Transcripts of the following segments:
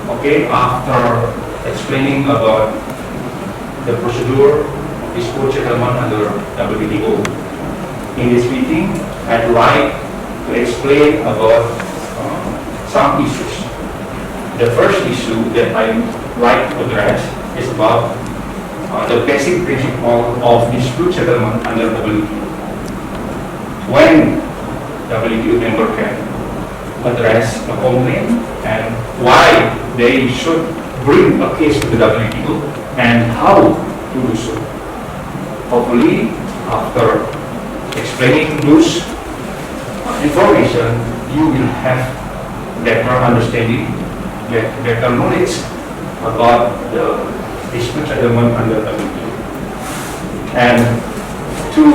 Okay, after explaining about the procedure of dispute settlement under WTO, in this meeting, I'd like to explain about some issues. The first issue that I'd like to address is about the basic principle of dispute settlement under WTO. When WTO member can address a complaint and why they should bring a case to the WTO and how to do so. Hopefully, after explaining those information, you will have better understanding, better knowledge about the dispute settlement under WTO. And to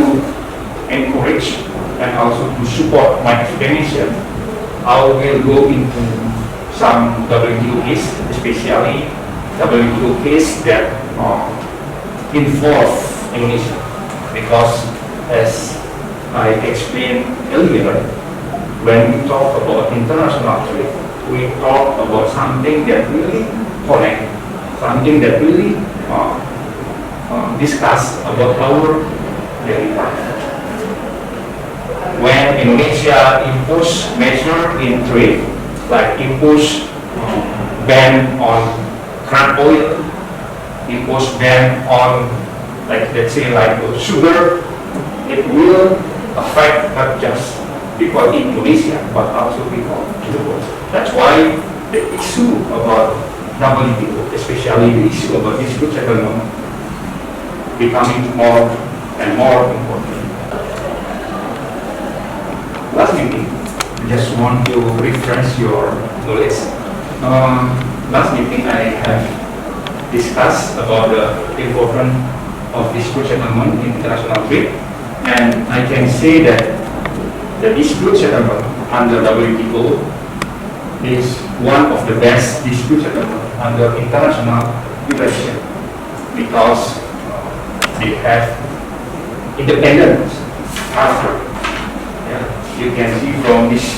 encourage and also to support my explanation, I will go into some WTO case, especially WTO case that involve Indonesia, because as I explained earlier, when we talk about international trade, we talk about something that really connect, something that really discuss about our daily life. When Indonesia impose measure in trade, like impose ban on crude oil, impose ban on, like let's say, like sugar, it will affect not just people in Indonesia but also people in the world. That's why the issue about WTO, especially the issue about dispute settlement, becoming more and more important. Last meeting, I just want to refresh your knowledge. Last meeting I have discussed about the importance of dispute settlement in international trade, and I can say that the dispute settlement under WTO is one of the best dispute settlement under international relations because they have independent character. You can see from this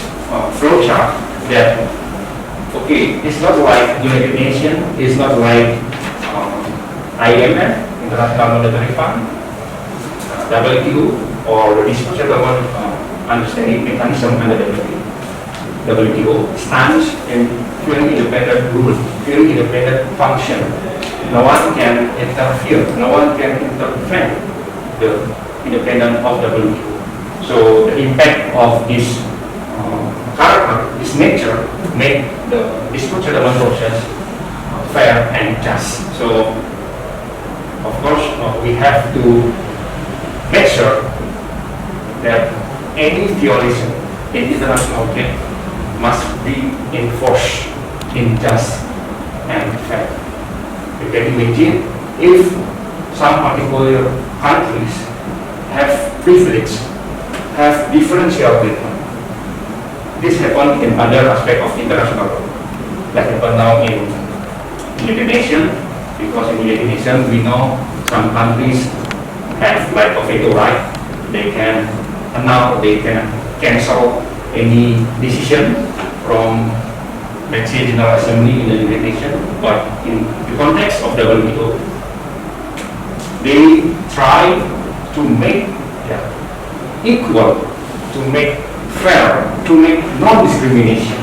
flow chart that okay, it's not like United Nations, it's not like IMF, International Monetary Fund, WTO, or the dispute settlement understanding mechanism under WTO stands in very independent rule, very independent function. No one can interfere, no one can intervene the independence of WTO. So the impact of this character, this nature, make the dispute settlement process fair and just. So, of course, we have to make sure that any violation in international trade must be enforced in just and fair. You can imagine if some particular countries have privilege, have differential treatment. This happens in other aspects of international law. Like happen now in United Nations, because in United Nations we know some countries have like a veto right. They can annul, they can cancel any decision from, let's say, General Assembly in the United Nations. But in the context of WTO, they try to make equal, to make fair, to make non-discrimination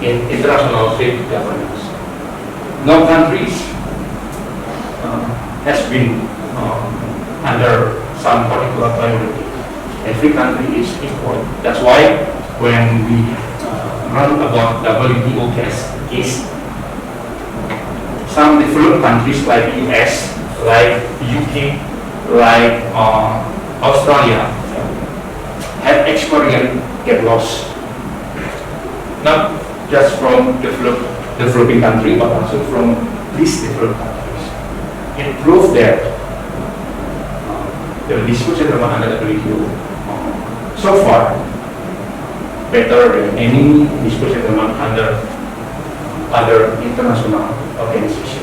in international trade governance. No countries has been under some particular priority. Every country is equal. That's why when we run about WTO case, some developed countries like US, like UK, like Australia, have experienced get lost, not just from developing countries, but also from least developed countries. It proves that the dispute settlement under WTO so far better than any dispute settlement under other international organizations.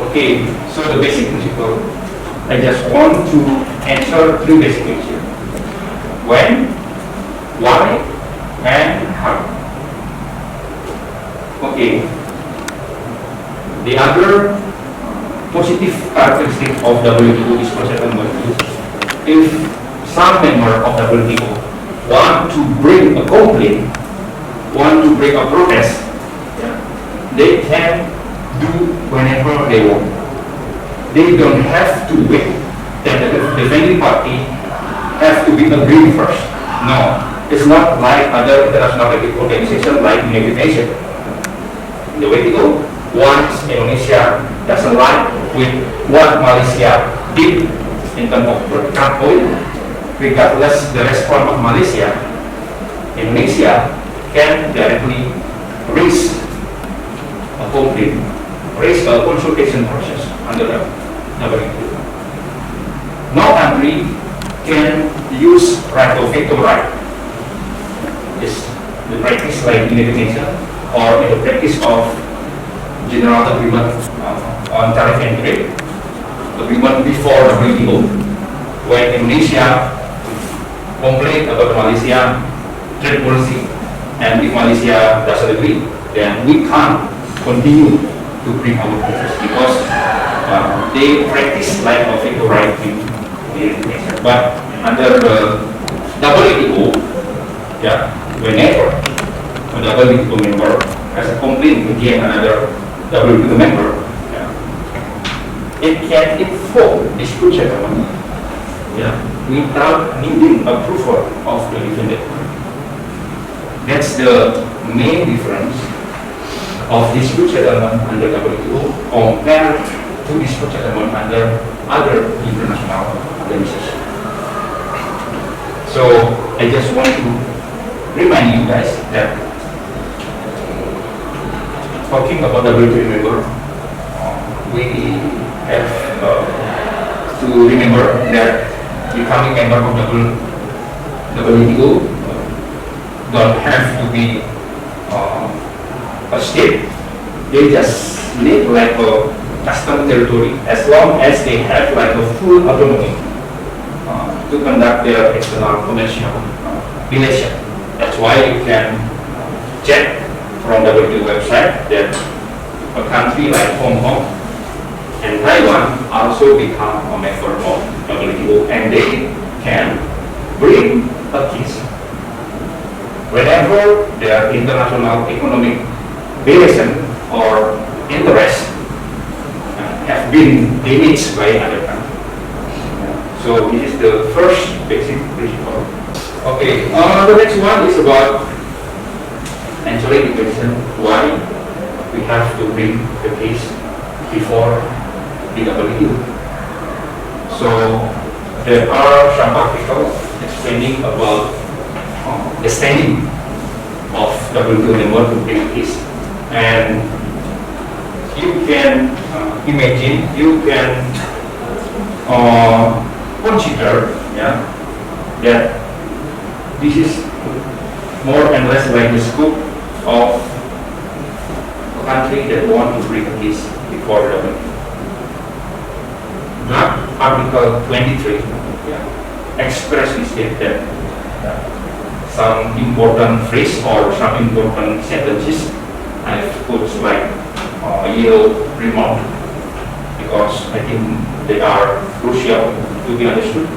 Okay, so the basic principle, I just want to answer three basic questions. When, why, and how. The other positive characteristic of WTO dispute settlement is if some member of WTO want to bring a complaint, want to bring a protest, they can do whenever they want. They don't have to wait that the defending party have to be agreed first. No, it's not like other international organizations like United Nations. In the WTO, once Indonesia doesn't like with what Malaysia did in terms of cut oil, regardless the response of Malaysia, Indonesia can directly raise a complaint, raise a consultation process under the WTO. No country can use right of veto right. It's the practice like United Nations or in the practice of general agreement on tariff and trade agreement before WTO. When Indonesia complained about Malaysia trade policy, and if Malaysia doesn't agree, then we can't continue to bring our process because they practice like a veto right in Indonesia. But under the WTO, whenever a WTO member has a complaint against another WTO member, it can invoke dispute settlement without needing approval of the defendant. That's the main difference of dispute settlement under WTO compared to dispute settlement under other international organizations. So I just want to remind you guys that talking about WTO member, we have to remember that becoming member of WTO don't have to be a state. They just live like a custom territory as long as they have like a full autonomy to conduct their external commercial relation. That's why you can check from the WTO website that a country like Hong Kong and Taiwan also become a member of WTO, and they can bring a case whenever their international economic relation or interest have been damaged by another country. So this is the first basic principle. Okay, the next one is about answering the question why we have to bring the case before the WTO. So there are some articles explaining about the standing of WTO member to bring a case, and you can imagine, you can consider that this is more and less like the scope of a country that want to bring a case before the WTO. Article 23 expressly states that some important phrase or some important sentences I've put like yellow remark because I think they are crucial to be understood.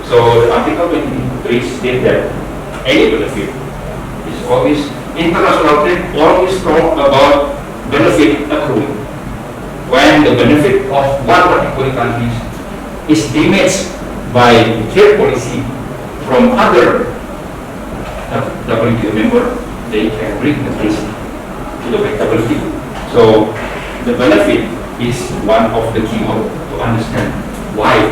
So the Article 23 states that any benefit is always, international trade always talk about benefit accruing. When the benefit of one particular country is damaged by trade policy from other WTO member, they can bring the case to the WTO. So the benefit is one of the keywords to understand why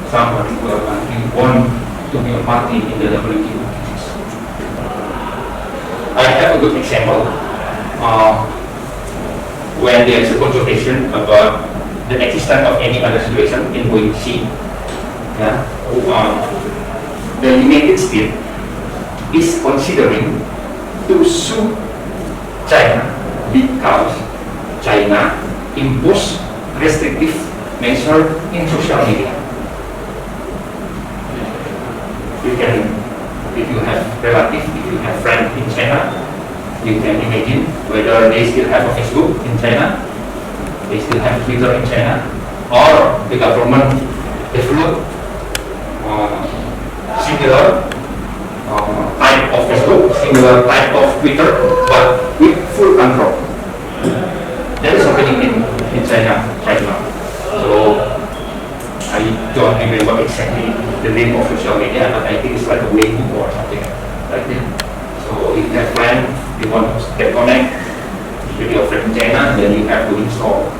some particular country want to be a party in the WTO. I have a good example. When there is a consultation about the existence of any other situation in which the United States is considering to sue China because China imposed restrictive measures in social media. You can, if you have relatives, if you have friends in China, you can imagine whether they still have a Facebook in China. they still have Twitter in China, or the government develop similar type of Facebook, similar type of Twitter, but with full control. That is happening in China right now. So I don't remember exactly the name of social media, but I think it's like a Weibo or something like that. So if you have friend, you want to get connect with your friend in China, then you have to install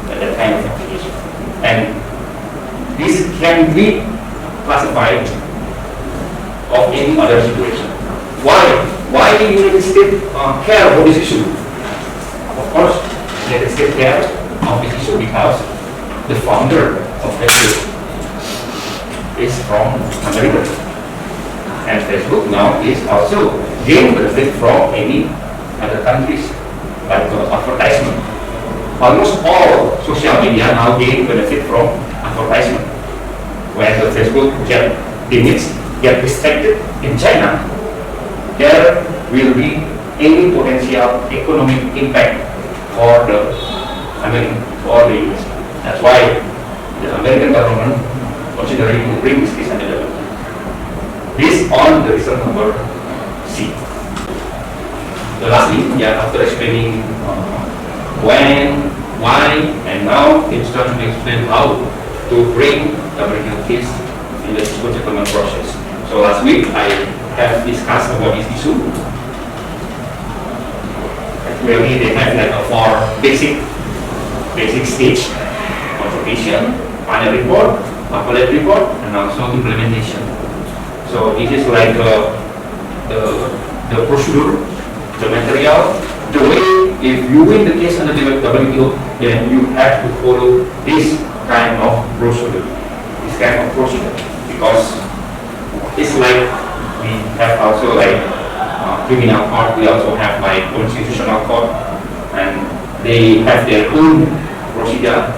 that kind of application. And this can be classified of any other situation. Why? Why the United States care about this issue? Of course, the United States care of this issue because the founder of Facebook is from America, and Facebook now is also gain benefit from any other countries, like advertisement. Almost all social media now gain benefit from advertisement. When the Facebook get restricted in China, there will be any potential economic impact for the US. That's why the American government considering to bring this case under development. Based on the reason number C. The lastly, after explaining when, why, and now it's time to explain how to bring WTO case in the dispute settlement process. So last week I have discussed about this issue. Actually, they have like a four basic stage: consultation, final report, appellate report, and also implementation. So it is like the procedure, the material, the way. If you win the case under the WTO, then you have to follow this kind of procedure. Because it's like we have also like criminal court, we also have like constitutional court, and they have their own procedure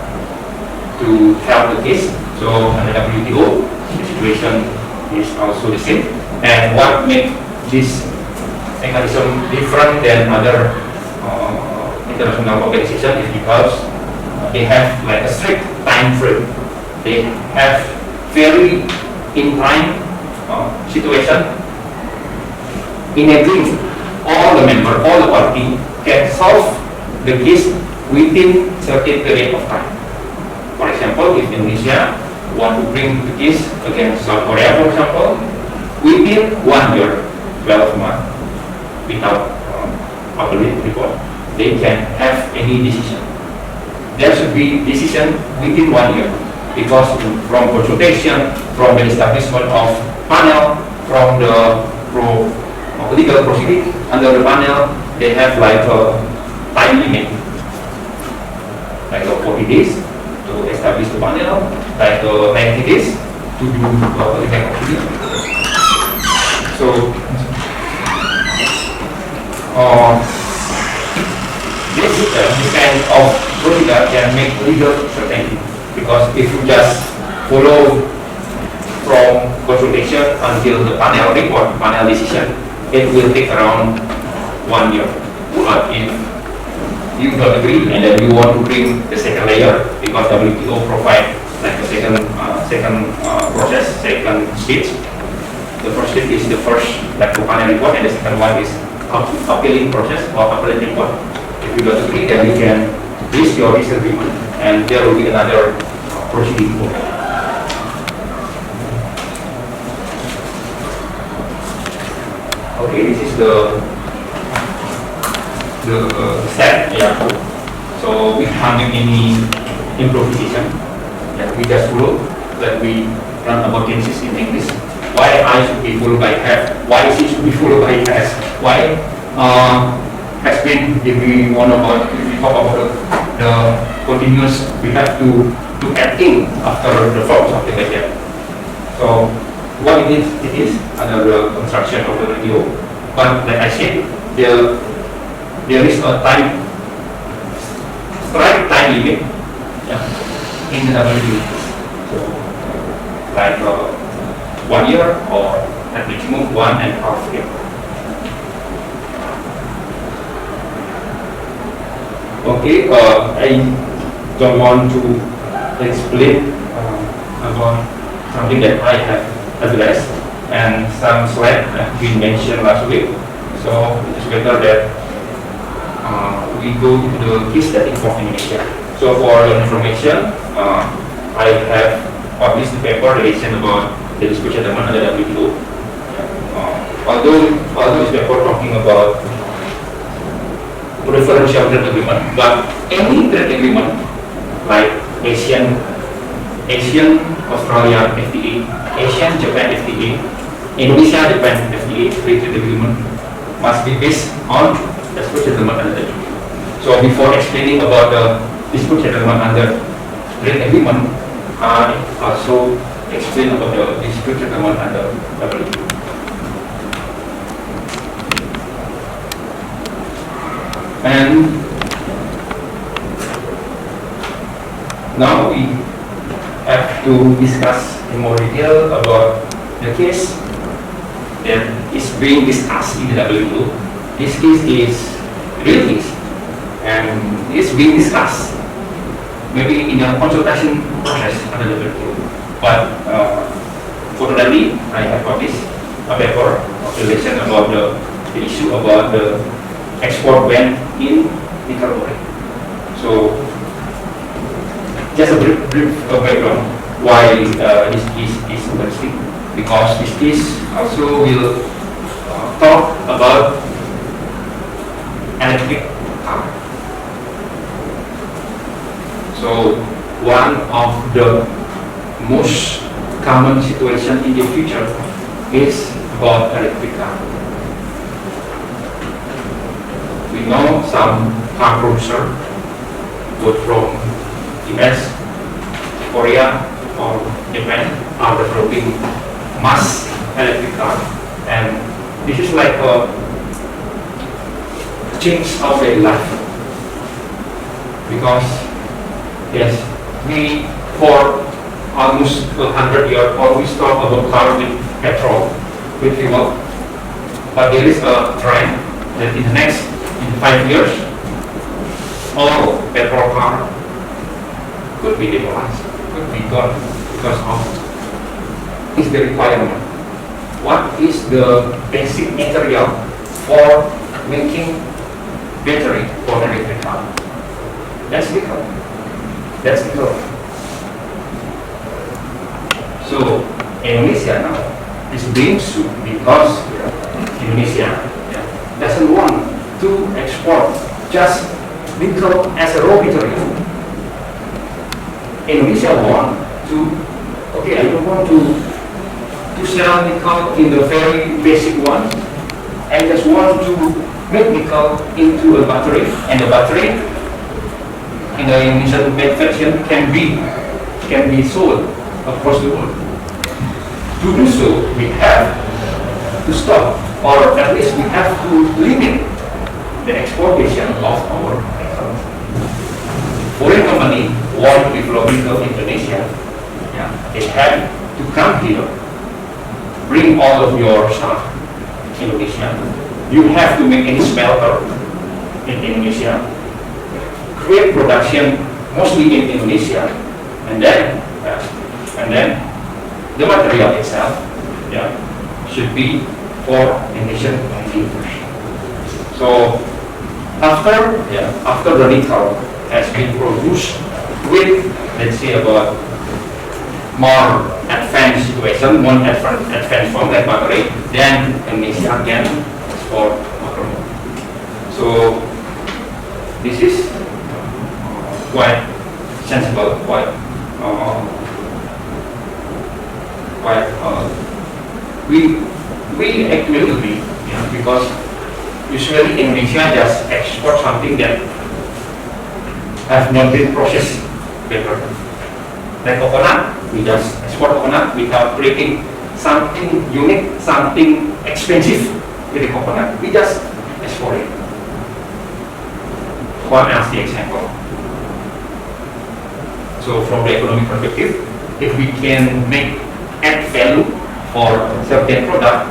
to help the case. So under WTO, the situation is also the same. And what makes this mechanism different than other international organizations is because they have like a strict time frame. They have very in time situation, enabling all the members, all the parties can solve the case within certain period of time. For example, if Indonesia want to bring the case against South Korea, for example, within 1 year, 12 months, without public report, they can have any decision. There should be decision within 1 year, because from consultation, from the establishment of panel, from the legal proceeding under the panel, they have like a time limit, like 40 days to establish the panel, like 90 days to do legal proceeding. So this kind of procedure can make legal certainty, because if you just follow from consultation until the panel report, panel decision, it will take around 1 year. But if you don't agree and then you want to bring the second layer, because WTO provide like a second process, second stage. The first stage is the first like panel report, and the second one is appealing process or appellate report. If you don't agree, then you can list your disagreement, and there will be another proceeding. Okay, this is the step. So we having any improvisation. We just follow that we run about Genesis in English. Why I should be followed by have? Why C should be followed by has? Why has been, if we talk about the continuous, we have to add in after the form, something like that. So what it is under the construction of the radio. But like I said, there is a strict time limit in the WTO. So like 1 year or at maximum 1.5 years. Okay, don't want to explain about something that I have addressed, and some slides have been mentioned last week. So it is better that we go to the case study for Indonesia. So for your information, I have published the paper relation about the dispute settlement under WTO. Although this paper talking about preferential trade agreement, but any trade agreement like Asian Australia FTA, Asian Japan FTA, Indonesia Japan FTA free trade agreement must be based on dispute settlement under WTO. So before explaining about the dispute settlement under trade agreement, I also explain about the dispute settlement under WTO. And now we have to discuss in more detail about the case that is being discussed in the WTO. This case is real case and it's being discussed maybe in a consultation process under the WTO. But fortunately, I have published a paper of relation about the issue about the export ban in Nicaragua. So, just a brief background why this is interesting, because this case also will talk about electric car. So, one of the most common situation in the future is about electric car. We know some car producer, both from US, Korea, or Japan, are developing mass electric car, and this is like a change of their life. Because yes, we for almost 100 years always talk about car with petrol, with fuel, but there is a trend that in the next 5 years, all petrol car could be demolished, could be gone because of is the requirement. What is the basic material for making battery for electric car? That's nickel. That's nickel. So Indonesia now is being sued because Indonesia doesn't want to export just nickel as a raw material. Indonesia want to, okay, I don't want to sell nickel in the very basic one. I just want to make nickel into a battery, and the battery in the Indonesian manufacturing can be sold across the world. To do so, we have to stop, or at least we have to limit the exportation of our nickel. Foreign company want to develop nickel in Indonesia, they have to come here, bring all of your stuff in Indonesia. You have to make any smelter in Indonesia, create production mostly in Indonesia, and then the material itself should be for Indonesian consumers. So after the nickel has been produced with, let's say, about more advanced situation, more advanced form like battery, then Indonesia can export automobile. So this is quite sensible, we actually agree, because usually Indonesia just export something that have not been processed better. Like coconut, we just export coconut without creating something unique, something expensive with the coconut. We just export it. One as the example. So from the economic perspective, if we can make add value for certain product,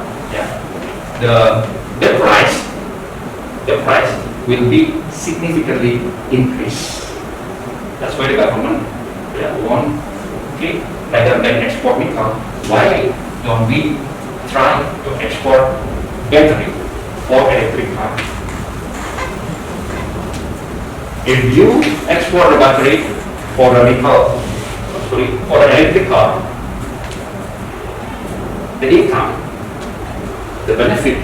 the price will be significantly increased. That's why the government want, okay, rather than export nickel, why don't we try to export battery for electric car? If you export the battery for the nickel, for the electric car, the income, the benefit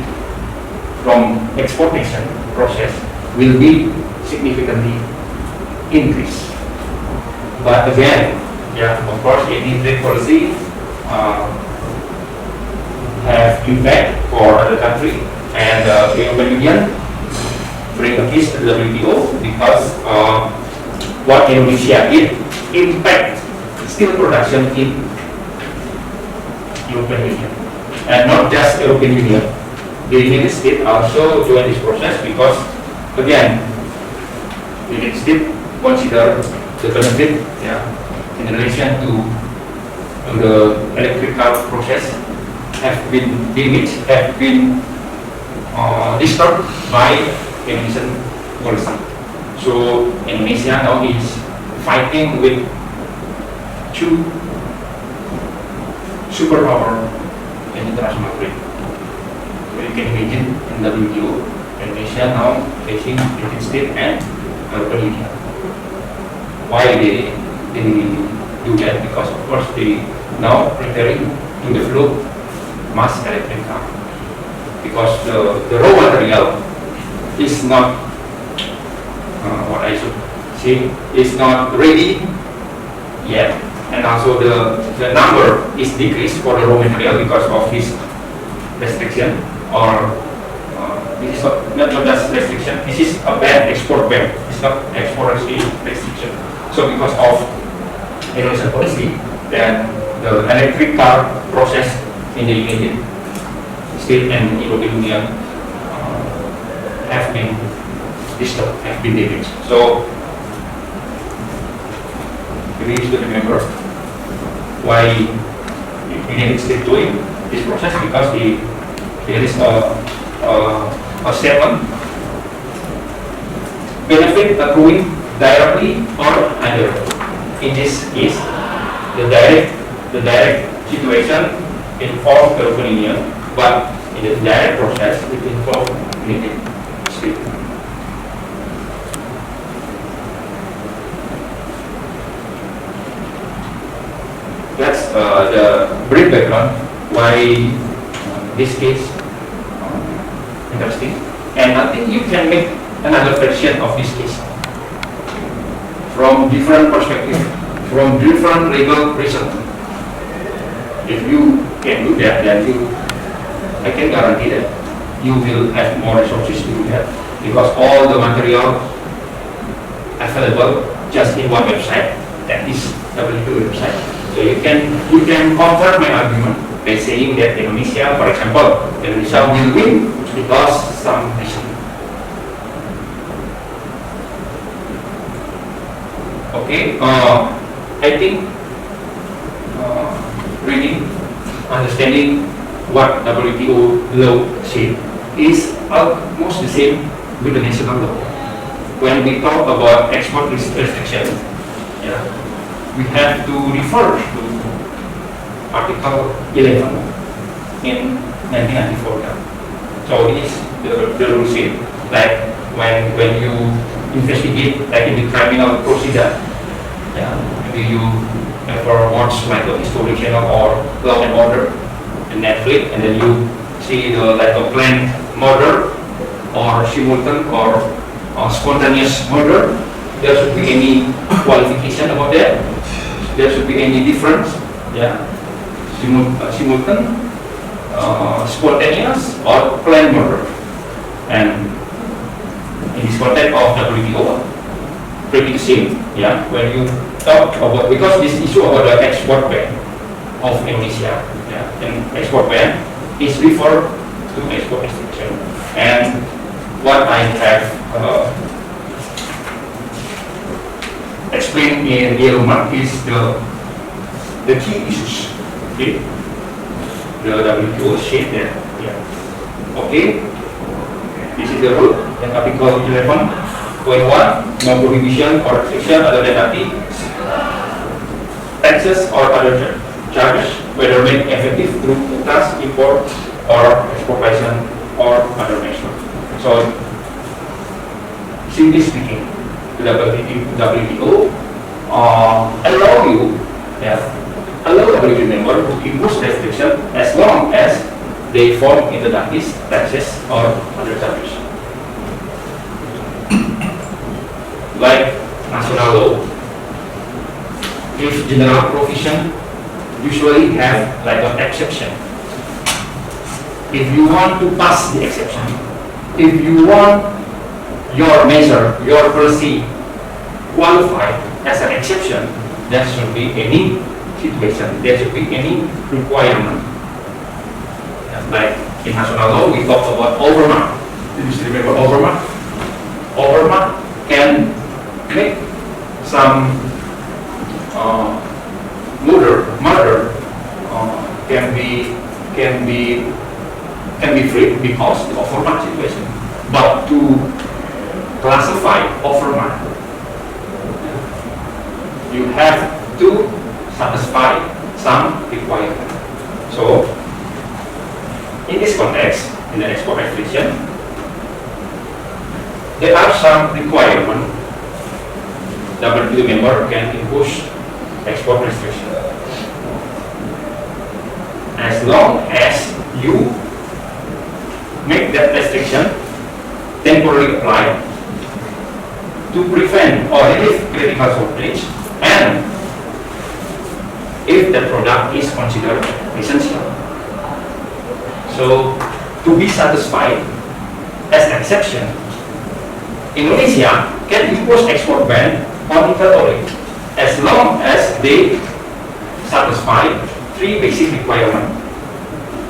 from exportation process will be significantly increased. But again, of course, any trade policy have impact for other country, and the European Union bring a case to the WTO because what Indonesia did impact steel production in European Union, and not just European Union. The United States also joined this process because, again, the United States consider the benefit in relation to the electrical process have been damaged, have been disturbed by Indonesian policy. So Indonesia now is fighting with two superpower in international trade. So you can imagine in WTO, Indonesia now facing United States and European Union. Why they do that? Because of course they now preparing to develop mass electric car. Because the raw material is not what I should say is not ready yet, and also the number is decreased for the raw material because of this restriction, or this is not just restriction, this is a ban, export ban, it's not export restriction. So because of Indonesian policy, then the electric car process in the United States and European Union have been disturbed, have been damaged. So we need to remember why the United States doing this process, because there is a statement benefit accruing directly or indirectly. In this case, the direct situation involves the European Union, but in the direct process it involves United States. That's the brief background why this case interesting, and I think you can make another version of this case from different perspectives, from different legal reasons. If you can do that, then I can guarantee that you will have more resources to do that, because all the material available just in one website, that is WTO website. So you can counter my argument by saying that Indonesia, for example, Indonesia will win because some reason. Okay, I think reading, understanding what WTO law said is almost the same with the national law. When we talk about export restriction, we have to refer to Article 11 in 1994. So it is the rule said, like when you investigate, like in the criminal procedure, maybe you ever watch like a history channel or Law and Order in Netflix, and then you see like a planned murder or simultaneous or spontaneous murder. There should be any qualification about that. There should be any difference, simultaneous, spontaneous, or planned murder. And in this context of WTO, pretty the same. When you talk about, because this issue about the export ban of Indonesia, and export ban is referred to export restriction. And what I have explained in yellow mark is the key issues. Okay, the WTO said that. Okay, this is the rule in Article 11 Point 1, no prohibition or restriction other than taxes or other charges, whether made effective through tax, import, or expropriation or other measure. So, simply speaking, the WTO allow WTO member to impose restriction as long as they fall in the taxes or other charges. Like national law, if general provision usually have like an exception. If you want to pass the exception, if you want your measure, your policy qualified as an exception, there should be any situation, there should be any requirement. Like in national law, we talk about overmark. Do you still remember overmark? Overmark can make some murder can be free because the overmark situation. But to classify overmark, you have to satisfy some requirement. So, in this context, in the export restriction, there are some requirements WTO member can impose export restriction as long as you make that restriction temporarily applied to prevent or relieve critical shortage, and if the product is considered essential. So, to be satisfied as an exception, Indonesia can impose export ban on Italy as long as they satisfy three basic requirements.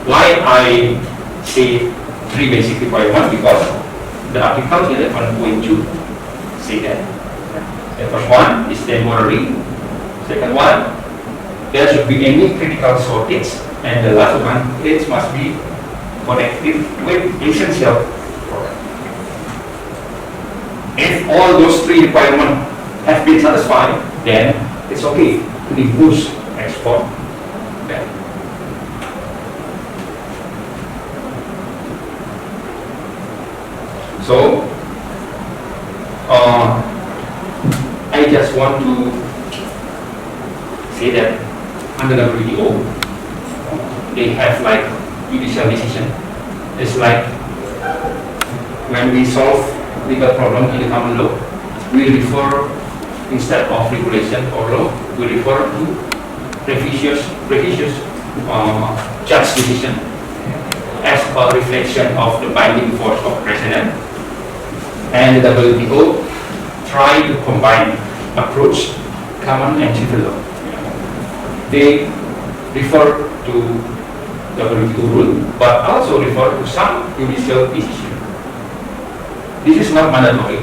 Why I say three basic requirements? Because the article 11.2 say that. The first one is temporary. Second one, there should be any critical shortage, and the last one, it must be connected with essential product. If all those three requirements have been satisfied, then it's okay to impose export ban. So, I just want to say that under WTO, they have like judicial decision. It's like when we solve legal problem in the common law, we refer, instead of regulation or law, we refer to previous judge decision as a reflection of the binding force of precedent. And the WTO try to combine approach, common and civil law. They refer to WTO rule, but also refer to some judicial decision. This is not mandatory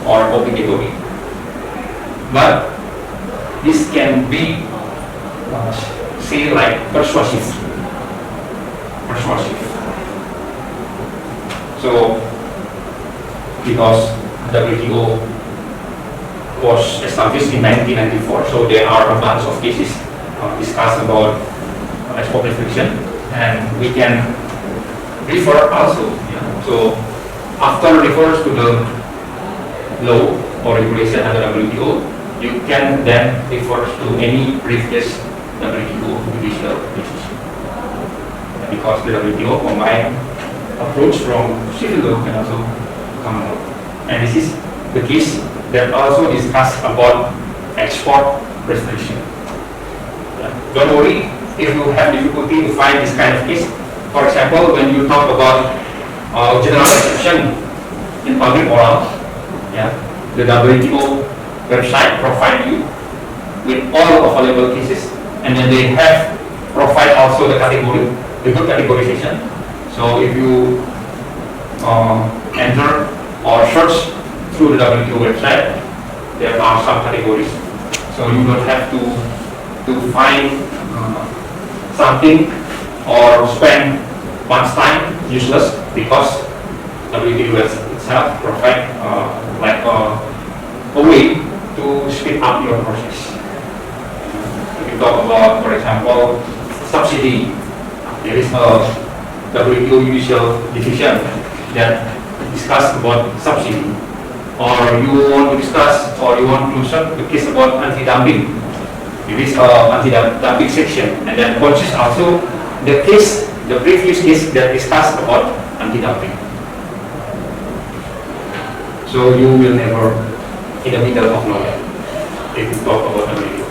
or obligatory, but this can be, say, like persuasive. So, because WTO was established in 1994, so there are a bunch of cases discussed about export restriction, and we can refer also. So, after refers to the law or regulation under WTO, you can then refer to any previous WTO judicial decision. Because the WTO combine approach from civil law and also common law. And this is the case that also discussed about export restriction. Don't worry if you have difficulty to find this kind of case. For example, when you talk about general exception in public oral, the WTO website provide you with all available cases, and then they have provide also the category, the good categorization. So if you enter or search through the WTO website, there are some categories. So you don't have to find something or spend much time useless, because WTO itself provide like up your process. If you talk about, for example, subsidy, there is a WTO judicial division that discuss about subsidy, or you want to discuss or you want to solve the case about anti-dumping. There is a anti-dumping section, and that consists also the case, the previous case that discussed about anti-dumping. So you will never in the middle of nowhere if you talk about WTO.